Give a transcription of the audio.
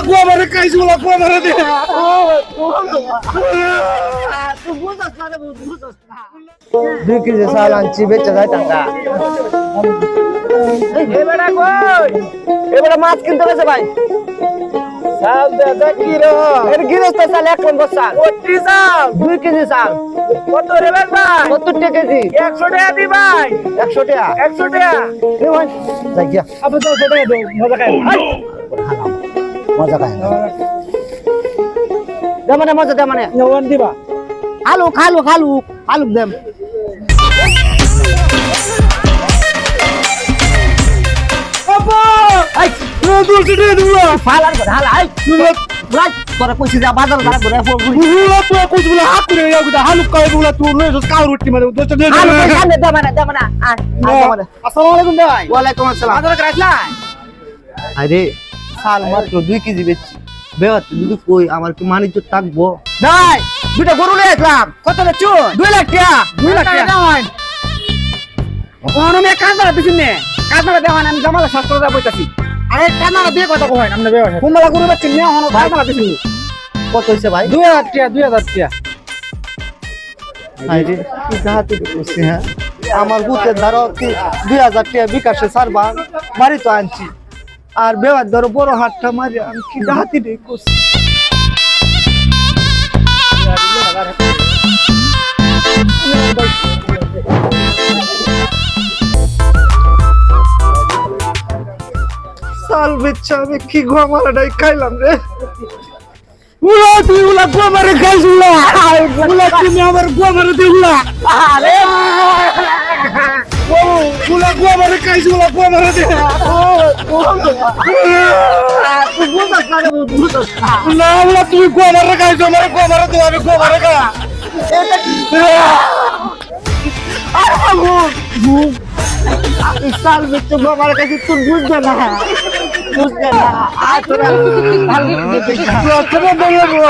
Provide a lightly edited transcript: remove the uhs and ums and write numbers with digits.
গো আমারে খাইছে ওলা গো আমারে দে তুই বুঝছ না রে বুঝছ না 2 কেজি চাল আনছি বেচে যায় টাকা এবারে কই এবারে মাছ কিনতে গেছে ভাই চাল দে কি রে এর গিরস্ত চাল 1 নম্বর চাল কোটি চাল 2 কেজি চাল কত রে ভাই 70 টাকা কেজি 100 টাকা দি ভাই 100 টাকা 100 টাকা এ ভাই যাই গিয়া আপনি 100 টাকা দাও মজা খাই মজা খায় দে মানে মজা দে মানে নওয়ান দিবা খালু খালু খালু খালু দেম আপা আই দুল চিটে দুল ফালার করে হাল আই রাত তোরা কইছি যা বাজার বাজার করে ফোন করি বুলা তো কুছ বুলা হাত করে যাও কিটা হালুক কাই বুলা তুই লই যাস কাউ রুটি মানে দোস্ত দে হালু পয়সা দে দে মানে আয় আসসালামু আলাইকুম ভাই ওয়ালাইকুম আসসালাম বাজার করাইলা আরে সাল মাত্র 2 কেজি বেচছি বেয়াত যদি কই আমার কি মানিজ্য থাকবো ভাই দুইটা গরু লই আসলাম কত বেচু 2 লাখ টাকা 2 লাখ টাকা দাও ওনো মে কাজরা দিছিনে কাজরা দেওয়া আমি জামালা শাস্ত্র দা বইতাছি আরে কাজরা দিয়ে কথা কই আমনে বেও কুমলা গরু বেচছি নে ওনো কাজরা দিছি কত হইছে ভাই 2000 টাকা 2000 টাকা আরে কি গাহাতে দিছি হ্যাঁ আমার বুতে ধরো কি 2000 টাকা বিকাশে সারবা মারি তো আনছি আর বেওয়ার ধরো বড় হাতটা মারি আমি কি গাহাতে রে কইছি সাল বেচ্চা আমি কি গোমারাটাই খাইলাম রে উলা তুই উলা গোমারে খাইছুলা উলা তুমি আমার গোমারে দিউলা আরে উলা গোমারে খাইছুলা গোমারে দে তুই বুঝছ না রে বুঝছ না না উলা তুমি গোমারে খাইছো আমার গোমারে দে আমি গোমারে খা সাল বেচ্চা গোমার কাছে তুই বুঝবে না বুঝবে না আর তোরা তোরা বলবো